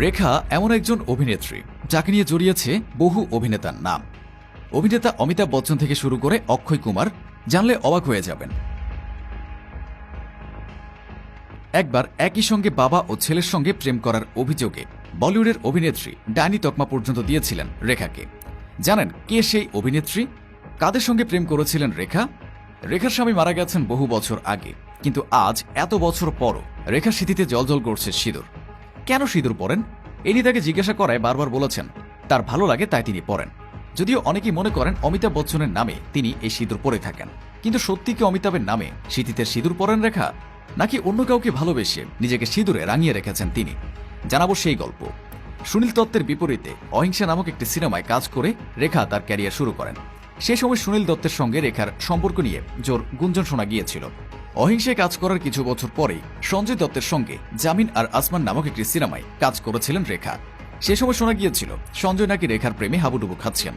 রেখা এমন একজন অভিনেত্রী যাকে নিয়ে জড়িয়েছে বহু অভিনেতার নাম। অভিনেতা অমিতাভ বচ্চন থেকে শুরু করে অক্ষয় কুমার, জানলে অবাক হয়ে যাবেন। একবার একই সঙ্গে বাবা ও ছেলের সঙ্গে প্রেম করার অভিযোগে বলিউডের অভিনেত্রী ডাইনি তকমা পর্যন্ত দিয়েছিলেন রেখাকে। জানেন কে সেই অভিনেত্রী, কাদের সঙ্গে প্রেম করেছিলেন রেখা? রেখার স্বামী মারা গেছেন বহু বছর আগে, কিন্তু আজ এত বছর পরও রেখার স্মৃতিতে জ্বলজ্বল করছে সিঁদুর। কেন সিঁদুর পরেন এ নিয়ে তাকে জিজ্ঞাসা করায় বারবার বলেছেন তার ভালো লাগে তাই তিনি পরেন। যদিও অনেকেই মনে করেন অমিতাভ বচ্চনের নামে তিনি এই সিঁদুর পরে থাকেন, কিন্তু সত্যি কি অমিতাভের নামে স্মৃতিতে সিঁদুর পরেন রেখা, নাকি অন্য কাউকে ভালোবেসে নিজেকে সিঁদুরে রাঙিয়ে রেখেছেন তিনি? জানাবো সেই গল্প। সুনীল দত্তের বিপরীতে অহিংসা নামক একটি সিনেমায় কাজ করে রেখা তার ক্যারিয়ার শুরু করেন। সেই সময় সুনীল দত্তের সঙ্গে রেখার সম্পর্ক নিয়ে জোর গুঞ্জন শোনা গিয়েছিল। অহিংসায় কাজ করার কিছু বছর পরেই সঞ্জয় দত্তের সঙ্গে জামিন আর আসমান নামক একটি সিনেমায় কাজ করেছিলেন রেখা। সে সময় শোনা গিয়েছিল সঞ্জয় নাকি রেখার প্রেমে হাবুডুবু খাচ্ছেন।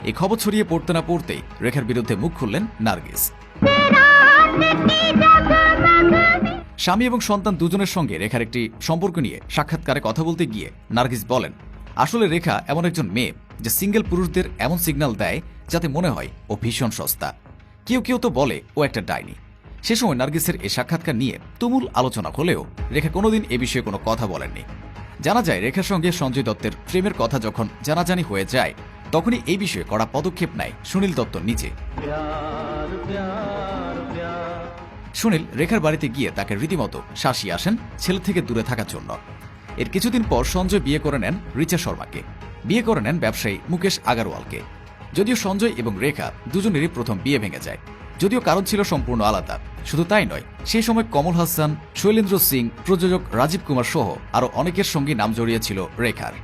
এই খবর ছড়িয়ে পড়তে না পড়তেই রেখার বিরুদ্ধে মুখ খুললেন নার্গিস। স্বামী এবং সন্তান দুজনের সঙ্গে রেখার একটি সম্পর্ক নিয়ে সাক্ষাৎকারে কথা বলতে গিয়ে নার্গিস বলেন, আসলে রেখা এমন একজন মেয়ে যে সিঙ্গেল পুরুষদের এমন সিগন্যাল দেয় যাতে মনে হয় ও ভীষণ সস্তা। কেউ কেউ তো বলে ও একটা ডাইনি। সে সময় নার্গিসের এই সাক্ষাৎকার নিয়ে তুমুল আলোচনা হলেও রেখা কোনোদিন এ বিষয়ে কোনো কথা বলেননি। জানা যায় রেখার সঙ্গে সঞ্জয় দত্তের প্রেমের কথা যখন জানাজানি হয়ে যায় তখনই এই বিষয়ে কড়া পদক্ষেপ নেয় সুনীল দত্ত নিজে। সুনীল রেখার বাড়িতে গিয়ে তাকে রীতিমতো শাসিয়ে আসেন ছেলে থেকে দূরে থাকার জন্য। এর কিছুদিন পর সঞ্জয় বিয়ে করে নেন রিচা শর্মাকে, বিয়ে করে নেন ব্যবসায়ী মুকেশ আগারওয়ালকে। যদিও সঞ্জয় এবং রেখা দুজনেরই প্রথম বিয়ে ভেঙে যায়, যদিও কারণ ছিল সম্পূর্ণ আলাদা। শুধু তাই নয়, সেই সময় কমল হাসান, শৈলেন্দ্র সিং, প্রযোজক রাজীব কুমার সহ আরও অনেকের সঙ্গে নাম জড়িয়েছিল রেখার।